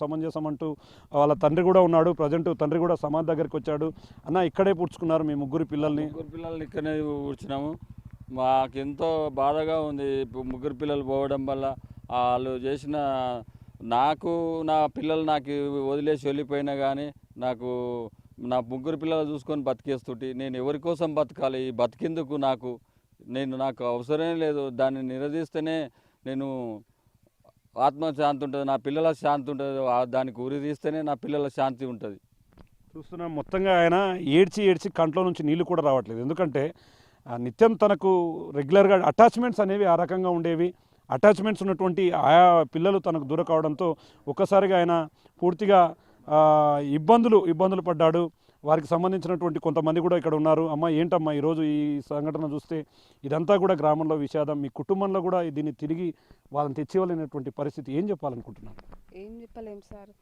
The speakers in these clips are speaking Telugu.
సమంజసం అంటూ వాళ్ళ తండ్రి కూడా ఉన్నాడు. ప్రజెంట్ తండ్రి కూడా సమాధి దగ్గరికి వచ్చాడు. అన్న ఇక్కడే పూడ్చుకున్నారు మీ ముగ్గురు పిల్లల్ని? ముగ్గురు పిల్లల్ని ఇక్కడనే కూర్చున్నాము. మాకెంతో బాధగా ఉంది. ముగ్గురు పిల్లలు పోవడం వల్ల వాళ్ళు చేసిన నాకు నా పిల్లలు నాకు వదిలేసి వెళ్ళిపోయినా కానీ నాకు నా ముగ్గురు పిల్లలు చూసుకొని బతికేస్తుంటే నేను ఎవరి కోసం బతకాలి? ఈ బతికేందుకు నాకు అవసరమే లేదు. దాన్ని నిలదీస్తేనే నేను ఆత్మశాంతి ఉంటుంది, నా పిల్లల శాంతి ఉంటుంది. దానికి ఉరి తీస్తేనే నా పిల్లల శాంతి ఉంటుంది. చూస్తున్నాం మొత్తంగా ఆయన ఏడ్చి ఏడ్చి కంట్లో నుంచి నీళ్లు కూడా రావట్లేదు. ఎందుకంటే నిత్యం తనకు రెగ్యులర్గా అటాచ్మెంట్స్ అనేవి ఆ రకంగా ఉండేవి. అటాచ్మెంట్స్ ఉన్నటువంటి ఆయా పిల్లలు తనకు దూరం కావడంతో ఒక్కసారిగా ఆయన పూర్తిగా ఇబ్బందులు పడ్డాడు. వారికి సంబంధించినటువంటి కొంతమంది కూడా ఇక్కడ ఉన్నారు. అమ్మ ఏంటమ్మా ఈరోజు ఈ సంఘటన చూస్తే ఇదంతా కూడా గ్రామంలో విషాదం, మీ కుటుంబంలో కూడా దీన్ని తిరిగి వాళ్ళని తెచ్చివ్వలేనటువంటి పరిస్థితి, ఏం చెప్పాలనుకుంటున్నారు? ఏం చెప్పలేం సార్,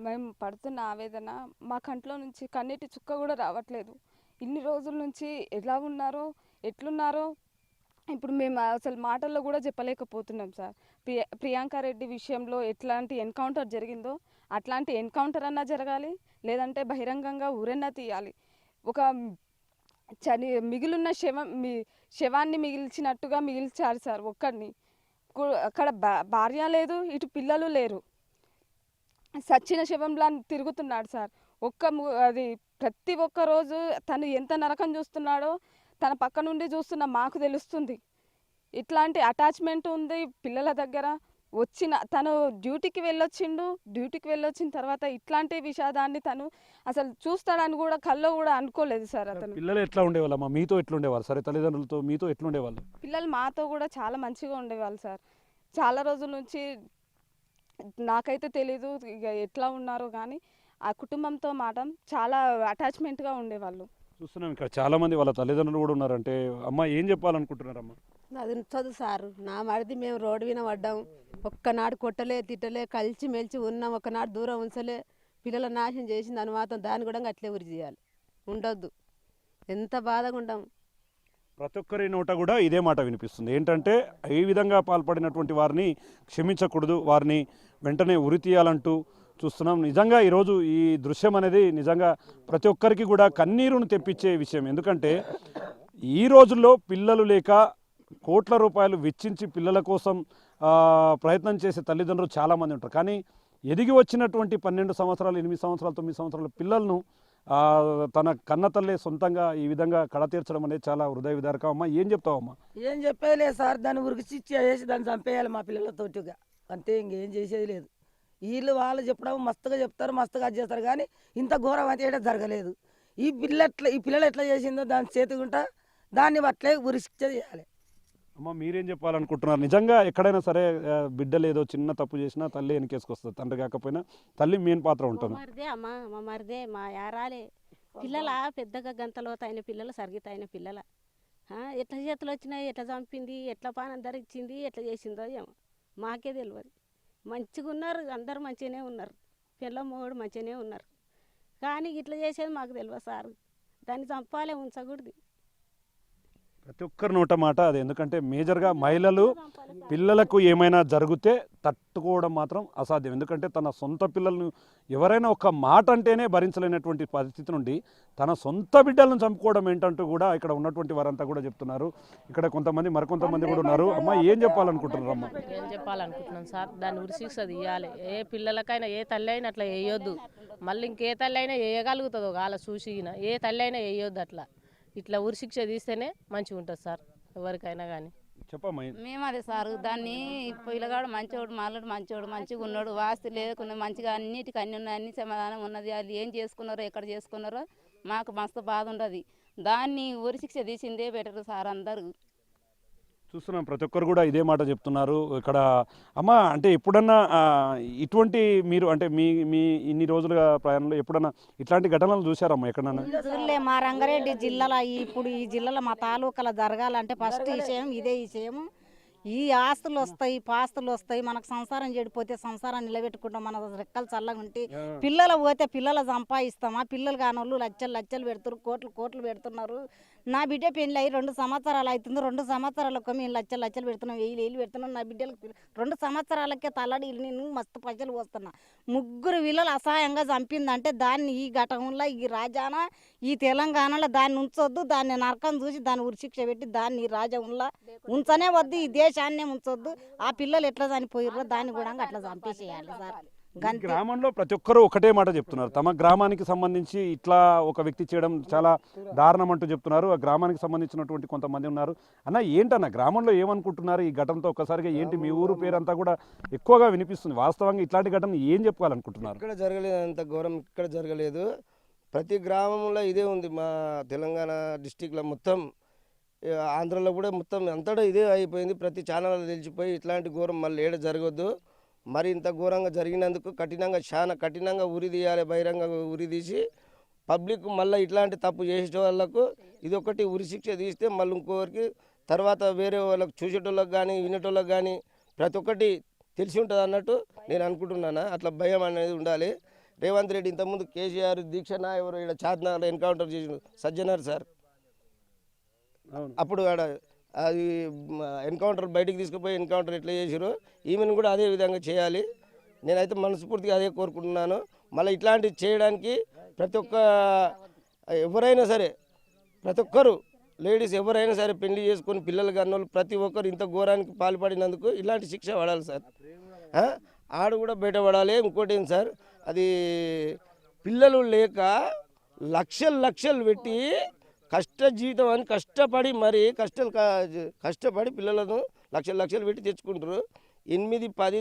మేము పడుతున్న ఆవేదన మా కంట్లో నుంచి కన్నీటి చుక్క కూడా రావట్లేదు. ఇన్ని రోజుల నుంచి ఎలా ఉన్నారో ఎట్లున్నారో ఇప్పుడు మేము అసలు మాటల్లో కూడా చెప్పలేకపోతున్నాం సార్. ప్రియాంక రెడ్డి విషయంలో ఎట్లాంటి ఎన్కౌంటర్ జరిగిందో అట్లాంటి ఎన్కౌంటర్ అన్నా జరగాలి, లేదంటే బహిరంగంగా ఊరన్నా తీయాలి. ఒక మిగిలిన శవాన్ని మిగిల్చినట్టుగా మిగిల్చారు సార్ ఒక్కడిని. అక్కడ భార్య లేదు, ఇటు పిల్లలు లేరు, సచ్చిన శవంలా తిరుగుతున్నాడు సార్. అది ప్రతి ఒక్క రోజు తను ఎంత నరకం చూస్తున్నాడో తన పక్క నుండి చూస్తున్న మాకు తెలుస్తుంది. ఇట్లాంటి అటాచ్మెంట్ ఉంది పిల్లల దగ్గర. తను డ్యూటీకి వెళ్ళొచ్చిన తర్వాత ఇట్లాంటి విషాదాన్ని తను అసలు చూస్తాడని కూడా కల్లో కూడా అనుకోలేదు సార్. అతను పిల్లలు ఎట్లా ఉండేవాళ్ళమ్మా? మీతో ఎట్లా ఉండేవాళ్ళు? సరే, తల్లిదండ్రులతో మీతో ఎట్లా ఉండేవాళ్ళు? పిల్లలు మాతో కూడా చాలా మంచిగా ఉండేవాళ్ళు సార్. చాలా రోజుల నుంచి నాకైతే తెలీదు ఇక ఎట్లా ఉన్నారో కానీ ఆ కుటుంబంతో మాత్రం చాలా అటాచ్మెంట్గా ఉండేవాళ్ళు. చూస్తున్నాం ఇక్కడ చాలామంది వాళ్ళ తల్లిదండ్రులు కూడా ఉన్నారంటే అమ్మ ఏం చెప్పాలనుకుంటున్నారమ్మా? అది చదువు సారు, నా మరిది మేము రోడ్డు విన పడ్డాం. ఒక్కనాడు కొట్టలే తిట్టలే, కలిసి మెలిచి ఉన్నాం. ఒకనాడు దూరం ఉంచలే, పిల్లల నాశనం చేసింది అని మాత్రం దాన్ని కూడా అట్లే ఉరి చేయాలి, ఉండొద్దు. ఎంత బాధగా ఉండం. ప్రతి ఒక్కరి నోట కూడా ఇదే మాట వినిపిస్తుంది. ఏంటంటే ఈ విధంగా పాల్పడినటువంటి వారిని క్షమించకూడదు, వారిని వెంటనే ఉరి తీయాలంటూ చూస్తున్నాం. నిజంగా ఈరోజు ఈ దృశ్యం అనేది నిజంగా ప్రతి ఒక్కరికి కూడా కన్నీరును తెప్పించే విషయం. ఎందుకంటే ఈ రోజుల్లో పిల్లలు లేక కోట్ల రూపాయలు వెచ్చించి పిల్లల కోసం ప్రయత్నం చేసే తల్లిదండ్రులు చాలామంది ఉంటారు. కానీ ఎదిగి వచ్చినటువంటి 12 సంవత్సరాలు 8 సంవత్సరాలు 9 సంవత్సరాల పిల్లలను తన కన్న తల్లే సొంతంగా ఈ విధంగా కడ తీర్చడం అనేది చాలా హృదయ విదారకం. అమ్మా ఏం చెప్తావమ్మా? ఏం చెప్పేయలేదు సార్, దాన్ని ఉరికి చిచ్చి వేసి దాన్ని చంపేయాలి మా పిల్లలతోటిగా, అంతే. ఇంకేం చేసేది లేదు. వాళ్ళు చెప్పడం మస్తుగా చెప్తారు, మస్తుగా అది చేస్తారు, కానీ ఇంత ఘోరం అయితే జరగలేదు. ఈ పిల్లలు ఎట్లా చేసిందో దాని చేతికుంటా దాన్ని అట్లే ఉరి శిక్ష చేయాలి. అమ్మ మీరేం చెప్పాలనుకుంటున్నారు? నిజంగా ఎక్కడైనా సరే బిడ్డలు ఏదో చిన్న తప్పు చేసినా తల్లి వెనకేసుకొస్తుంది, తండ్రి కాకపోయినా తల్లి మెయిన్ పాత్ర ఉంటుంది. మా మరిదే మా యారాలే పిల్లల పెద్దగా గంతలోత అయిన పిల్లలు, సరిగిత అయిన పిల్లల ఎట్లా చేతులు వచ్చినాయి, ఎట్లా చంపింది, ఎట్లా పానం ధరించింది, ఎట్లా చేసిందో ఏమో మాకే తెలియదు. మంచిగా ఉన్నారు, అందరు మంచిగానే ఉన్నారు, పిల్ల మొగుడు మంచిగానే ఉన్నారు, కానీ ఇట్లా చేసేది మాకు తెలియదు సార్. దాన్ని చంపాలే, ఉంచకూడదు. ప్రతి ఒక్కరి నోట మాట అది. ఎందుకంటే మేజర్గా మహిళలు పిల్లలకు ఏమైనా జరిగితే తట్టుకోవడం మాత్రం అసాధ్యం. ఎందుకంటే తన సొంత పిల్లలను ఎవరైనా ఒక మాట అంటేనే భరించలేనటువంటి పరిస్థితి నుండి తన సొంత బిడ్డలను చంపుకోవడం ఏంటంటూ కూడా ఇక్కడ ఉన్నటువంటి వారంతా కూడా చెప్తున్నారు. ఇక్కడ మరికొంతమంది కూడా ఉన్నారు. అమ్మ ఏం చెప్పాలనుకుంటున్నారు? అమ్మ ఏం చెప్పాలనుకుంటున్నాను సార్, దాన్ని ఉరిశిక్ష తీయాలి. ఏ పిల్లలకైనా ఏ తల్లి అయినా అట్లా వేయొద్దు. మళ్ళీ ఇంకే తల్లి అయినా వేయగలుగుతుందో వాళ్ళ చూసిన ఏ తల్లి అయినా వేయొద్దు. అట్లా ఇట్లా ఉరిశిక్ష తీస్తేనే మంచిగా ఉంటుంది సార్ ఎవరికైనా కానీ. చెప్పమ్మా. మేము అదే సార్, దాన్ని పిల్లగాడు మంచివాడు, మాలడు మంచివాడు, మంచిగా ఉన్నాడు, వాస్తు లేకుండా మంచిగా అన్నిటికీ అన్ని ఉన్నాయి, అన్ని సమాధానం ఉన్నది. అది ఏం చేసుకున్నారో ఎక్కడ చేసుకున్నారో మాకు మస్తు బాధ ఉండదు. దాన్ని ఉరిశిక్ష తీసిందే బెటర్ సార్. అందరూ చూస్తున్నాం, ప్రతి ఒక్కరు కూడా ఇదే మాట చెప్తున్నారు. ఇక్కడ అమ్మ అంటే ఎప్పుడన్నా ఇటువంటి మీరు అంటే మీ ఇన్ని రోజులుగా ప్రయాణంలో ఎప్పుడన్నా ఇట్లాంటి ఘటనలు చూసారమ్మా ఎక్కడన్నా? చూడలే. మా రంగారెడ్డి జిల్లాలో ఇప్పుడు ఈ జిల్లాలో మా తాలూకాలో జరగాలంటే ఫస్ట్ విషయం ఇదే విషయం. ఈ ఆస్తులు వస్తాయి, పాస్తులు వస్తాయి, మనకు సంసారం చెడిపోతే సంసారం నిలబెట్టుకుంటాం, మన రెక్కలు చల్లగా ఉంటే. పిల్లలు పోతే పిల్లలు సంపాదిస్తామా? పిల్లలు కానోళ్ళు లచ్చలు పెడుతున్నారు, కోట్లు పెడుతున్నారు. నా బిడ్డ పెళ్ళి అయ్యి 2 సంవత్సరాలు అవుతుంది. 2 సంవత్సరాలకు మేము లచ్చలు పెడుతున్నాం, వేలు పెడుతున్నాం. నా బిడ్డలకు 2 సంవత్సరాలకే తల్లడి నేను మస్తు పైసలు పోస్తున్నా. 3 పిల్లలు అసహాయంగా చంపిందంటే దాన్ని ఈ ఘటనలో ఈ రాజాన ఈ తెలంగాణలో దాన్ని ఉంచొద్దు. దాన్ని నరకం చూసి దాన్ని ఉరిశిక్ష పెట్టి దాన్ని ఈ రాజ్యంలో ఉంచనే వద్దు. ఈ దేశాన్నే ఉంచొద్దు. ఆ పిల్లలు ఎట్లా చనిపోయారో దాన్ని కూడా అట్లా చంపేసేయాలి సార్. ఈ గ్రామంలో ప్రతి ఒక్కరూ ఒకటే మాట చెప్తున్నారు, తమ గ్రామానికి సంబంధించి ఇట్లా ఒక వ్యక్తి చేయడం చాలా దారుణం అంటూ చెప్తున్నారు. ఆ గ్రామానికి సంబంధించినటువంటి కొంతమంది ఉన్నారు. అన్న ఏంటన్న గ్రామంలో ఏమనుకుంటున్నారు ఈ ఘటనతో? ఒక్కసారిగా ఏంటి మీ ఊరు పేరంతా కూడా ఎక్కువగా వినిపిస్తుంది. వాస్తవంగా ఇట్లాంటి ఘటన ఏం చెప్పుకోవాలనుకుంటున్నారు? ఇక్కడ జరగలేదు, అంత ఘోరం ఇక్కడ జరగలేదు. ప్రతి గ్రామంలో ఇదే ఉంది. మా తెలంగాణ డిస్టిక్లో మొత్తం, ఆంధ్రలో కూడా మొత్తం అంతటా ఇదే అయిపోయింది. ప్రతి ఛానల్లో తెలిసిపోయి ఇట్లాంటి ఘోరం మళ్ళీ ఏడ జరగొద్దు. మరి ఇంత ఘోరంగా జరిగినందుకు చాలా కఠినంగా ఉరి తీయాలి. బహిరంగ ఉరి తీసి పబ్లిక్ మళ్ళీ ఇట్లాంటి తప్పు చేసే వాళ్ళకు ఇది ఒకటి ఉరి శిక్ష తీస్తే మళ్ళీ ఇంకొకరికి తర్వాత వేరే వాళ్ళకి చూసేటోళ్ళకి కానీ వినేటోళ్ళకి కానీ ప్రతి ఒక్కటి తెలిసి ఉంటుంది అన్నట్టు నేను అనుకుంటున్నాను. అట్లా భయం అనేది ఉండాలి. రేవంత్ రెడ్డి ఇంతకుముందు కేసీఆర్ దీక్షణ ఎవరు ఇక్కడ చార్మినార్లో ఎన్కౌంటర్ చేసిన సజ్జనార్ సార్, అప్పుడు ఆడ అది ఎన్కౌంటర్ బయటికి తీసుకుపోయి ఎన్కౌంటర్ ఎట్లా చేసారో ఈమెను కూడా అదే విధంగా చేయాలి. నేనైతే మనస్ఫూర్తిగా అదే కోరుకుంటున్నాను. మళ్ళీ ఇట్లాంటివి చేయడానికి ప్రతి ఒక్క ఎవరైనా సరే, ప్రతి ఒక్కరు లేడీస్ ఎవరైనా సరే పెళ్లి చేసుకొని పిల్లలు కన్నోళ్ళు ప్రతి ఒక్కరు ఇంత ఘోరానికి పాల్పడినందుకు ఇలాంటి శిక్ష పడాలి సార్. ఆడు కూడా బయటపడాలి. ఇంకోటి ఏంటి సార్, అది పిల్లలు లేక లక్షలు పెట్టి జీవితం అని కష్టపడి మరి కష్టపడి పిల్లలను లక్షలు పెట్టి తెచ్చుకుంటారు. 8, 10,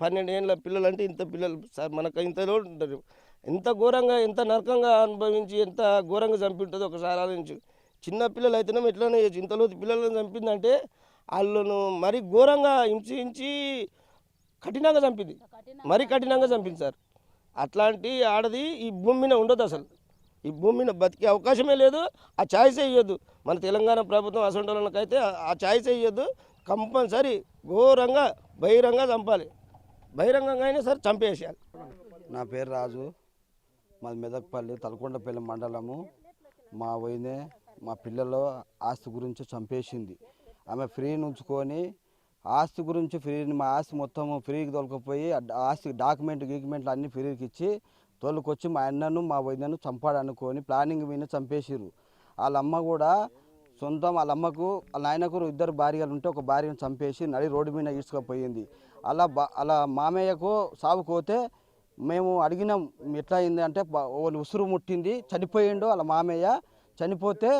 12 ఏళ్ళ పిల్లలు అంటే ఇంత పిల్లలు సార్ మనకు ఇంతలో ఉంటారు. ఎంత ఘోరంగా ఎంత నరకంగా అనుభవించి ఎంత ఘోరంగా చంపి ఉంటుందో ఒకసారి ఆలోచించు. చిన్న పిల్లలు అయితేనేమో ఎట్లనే చేయొచ్చు, ఇంతలో పిల్లలను చంపిందంటే వాళ్ళను మరీ ఘోరంగా హింసించి కఠినంగా చంపింది, మరీ కఠినంగా చంపింది సార్. అట్లాంటి ఆడది ఈ భూమి మీద ఉండదు. అసలు ఈ భూమి మీద బతికే అవకాశమే లేదు. ఆ ఛాయిసే ఇవ్వద్దు మన తెలంగాణ ప్రభుత్వం. అసంటోళ్ళకైతే ఆ ఛాయిసే ఇవ్వద్దు. కంపల్సరీ ఘోరంగా బహిరంగ చంపాలి. బహిరంగంగా అయినా సరే చంపేసేయాలి. నా పేరు రాజు, మాది మెదక్పల్లి తలకొండపల్లి మండలము. మా వదినే మా పిల్లలు ఆస్తి గురించి చంపేసింది. ఆమె ఫ్రీ ఉంచుకొని ఆస్తి గురించి మా ఆస్తి మొత్తం ఫ్రీకి తోలుకపోయి ఆస్తి డాక్యుమెంట్లు అన్నీ ఫ్రీకి ఇచ్చి తోలుకొచ్చి మా అన్నను మా వదినను చంపాడనుకొని ప్లానింగ్ మీద చంపేసిర్రు. వాళ్ళ అమ్మ కూడా సొంతం, వాళ్ళ అమ్మకు వాళ్ళ నాయనకు 2 భార్యలు ఉంటే ఒక భార్యను చంపేసి నడి రోడ్డు మీద ఈడ్చుకుపోయింది. అలా మామయ్యకు సాగుకోతే మేము అడిగినాం ఎట్లా అయింది అంటే వాళ్ళు ఉసురు ముట్టింది చనిపోయిండు. వాళ్ళ మామయ్య చనిపోతే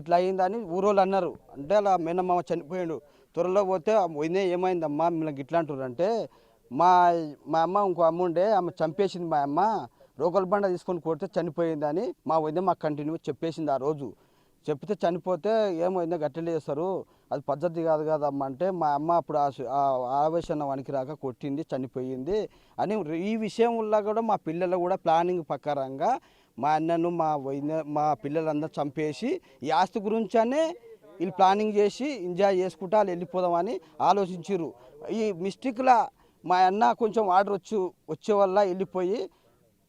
ఇట్లా అయిందని ఊరోళ్ళు అన్నారు. అంటే అలా మేనమ్మ చనిపోయిండు. త్వరలో పోతే వదినే ఏమైందమ్మా మిమ్మల్ని గిట్లా అంటారు అంటే మా అమ్మ ఇంకో అమ్మ ఉండే, ఆమె చంపేసింది. మా అమ్మ రోకల్ బండ తీసుకొని కొడితే చనిపోయిందని మా వదిన మాకు కంటిన్యూ చెప్పేసింది. ఆ రోజు చెప్తే చనిపోతే ఏమైందో గట్టెలు చేస్తారు, అది పద్ధతి కాదు కదమ్మా అంటే మా అమ్మ అప్పుడు ఆవేశం వనికి రాక కొట్టింది, చనిపోయింది అని. ఈ విషయంలో కూడా మా పిల్లలు కూడా ప్లానింగ్ ప్రకారంగా మా అన్నను మా పిల్లలందరూ చంపేసి ఈ ఆస్తి గురించనే వీళ్ళు ప్లానింగ్ చేసి ఎంజాయ్ చేసుకుంటా వాళ్ళు వెళ్ళిపోదామని ఆలోచించారు. ఈ మిస్టేక్లా మా అన్న కొంచెం ఆర్డర్ వచ్చే వల్ల వెళ్ళిపోయి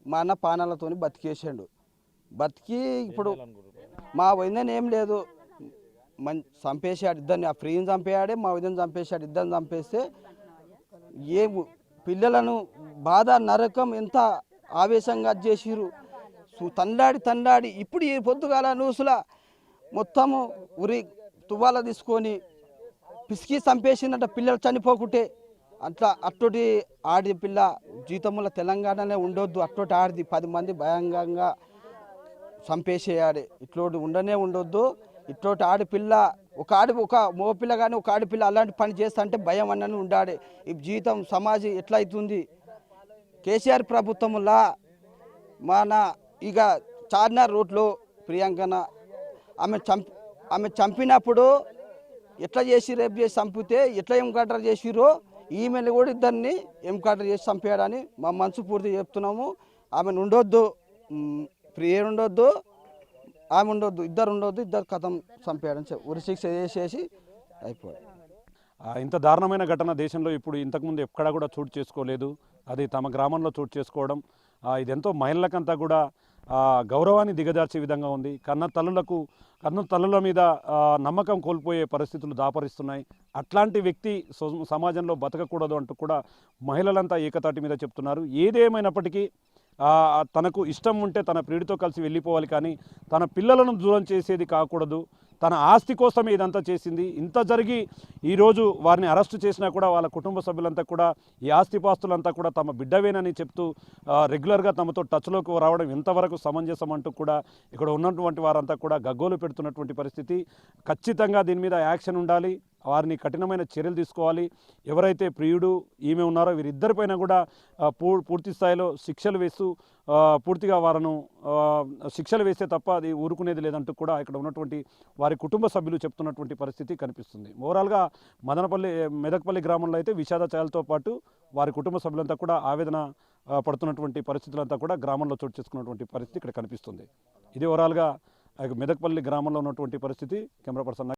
మా అన్న పానాలతో బతికేసాడు. బతికి ఇప్పుడు మా వదిన ఏం లేదు చంపేసాడు ఇద్దరిని. ఆ ఫ్రీని చంపేయాడే, మా వదిన చంపేశాడు. ఇద్దరిని చంపేస్తే పిల్లలను బాధ నరకం ఎంత ఆవేశంగా చేసిరు. తండాడి ఇప్పుడు ఈ పొద్దుగాల న్యూస్లో మొత్తము ఉరి తువ్వాల తీసుకొని పిసికి చంపేసిందంట పిల్లలు చనిపోకుంటే. అట్టోటి ఆడి పిల్ల జీవితంలో తెలంగాణలో ఉండొద్దు. అట్టోటి ఆడిది 10 మంది భయంకరంగా చంపేసేయాలి. ఇట్లోటి ఉండొద్దు. ఇట్టోటి ఆడపిల్ల ఒక మగపిల్ల కానీ ఒక ఆడపిల్ల అలాంటి పని చేస్తా అంటే భయం అన్నది ఉండాలి. ఈ జీవితం సమాజం ఎట్లా అవుతుంది? కేసీఆర్ ప్రభుత్వంలా మన ఇక చార్మినార్ రోడ్లో ప్రియాంకన ఆమె చంపినప్పుడు ఎట్లా చేసి రేపు చేసి చంపితే ఎట్లా ఎన్కౌంటర్ చేసిరో ఈమెను కూడా ఇద్దరిని ఎన్కౌంటర్ చేసి చంపేయాలని మా మనసు పూర్తి చెప్తున్నాము. ఆమెను ఉండొద్దు, ప్రియ ఉండొద్దు, ఆమె ఉండొద్దు, ఇద్దరు కథం చంపేయడం ఉరిశిక్ష చేసేసి అయిపోయాయి. ఇంత దారుణమైన ఘటన దేశంలో ఇప్పుడు ఇంతకుముందు ఎక్కడా కూడా చోటు చేసుకోలేదు. అది తమ గ్రామంలో చోటు చేసుకోవడం ఇదెంతో మహిళలకంతా కూడా గౌరవాన్ని దిగజార్చే విధంగా ఉంది. కన్న తల్లుల మీద నమ్మకం కోల్పోయే పరిస్థితులు దాపరిస్తున్నాయి. అట్లాంటి వ్యక్తి సమాజంలో బతకకూడదు అంటూ కూడా మహిళలంతా ఏకతాటి మీద చెప్తున్నారు. ఏదేమైనప్పటికీ తనకు ఇష్టం ఉంటే తన ప్రియుడితో కలిసి వెళ్ళిపోవాలి, కానీ తన పిల్లలను దూరం చేసేది కాకూడదు. తన ఆస్తి కోసం ఇదంతా చేసింది. ఇంత జరిగి ఈరోజు వారిని అరెస్టు చేసినా కూడా వాళ్ళ కుటుంబ సభ్యులంతా కూడా ఈ ఆస్తిపాస్తులంతా కూడా తమ బిడ్డవేనని చెప్తూ రెగ్యులర్గా తమతో టచ్లోకి రావడం ఎంతవరకు సమంజసం అంటూ కూడా ఇక్కడ ఉన్నటువంటి వారంతా కూడా గగ్గోలు పెడుతున్నటువంటి పరిస్థితి. ఖచ్చితంగా దీని మీద యాక్షన్ ఉండాలి. వారిని కఠినమైన చర్యలు తీసుకోవాలి. ఎవరైతే ప్రియుడు ఈమె ఉన్నారో వీరిద్దరిపైన కూడా పూర్తి స్థాయిలో శిక్షలు వేస్తూ పూర్తిగా వారిను శిక్షలు వేస్తే తప్ప అది ఊరుకునేది లేదంటూ కూడా ఇక్కడ ఉన్నటువంటి వారి కుటుంబ సభ్యులు చెప్తున్నటువంటి పరిస్థితి కనిపిస్తుంది. ఓవరాల్గా మెదక్పల్లి గ్రామంలో అయితే విషాద ఛాయలతో పాటు వారి కుటుంబ సభ్యులంతా కూడా ఆవేదన పడుతున్నటువంటి పరిస్థితులంతా కూడా గ్రామంలో చోటు చేసుకున్నటువంటి పరిస్థితి ఇక్కడ కనిపిస్తుంది. ఇది ఓవరాల్గా మెదక్పల్లి గ్రామంలో ఉన్నటువంటి పరిస్థితి. Camera person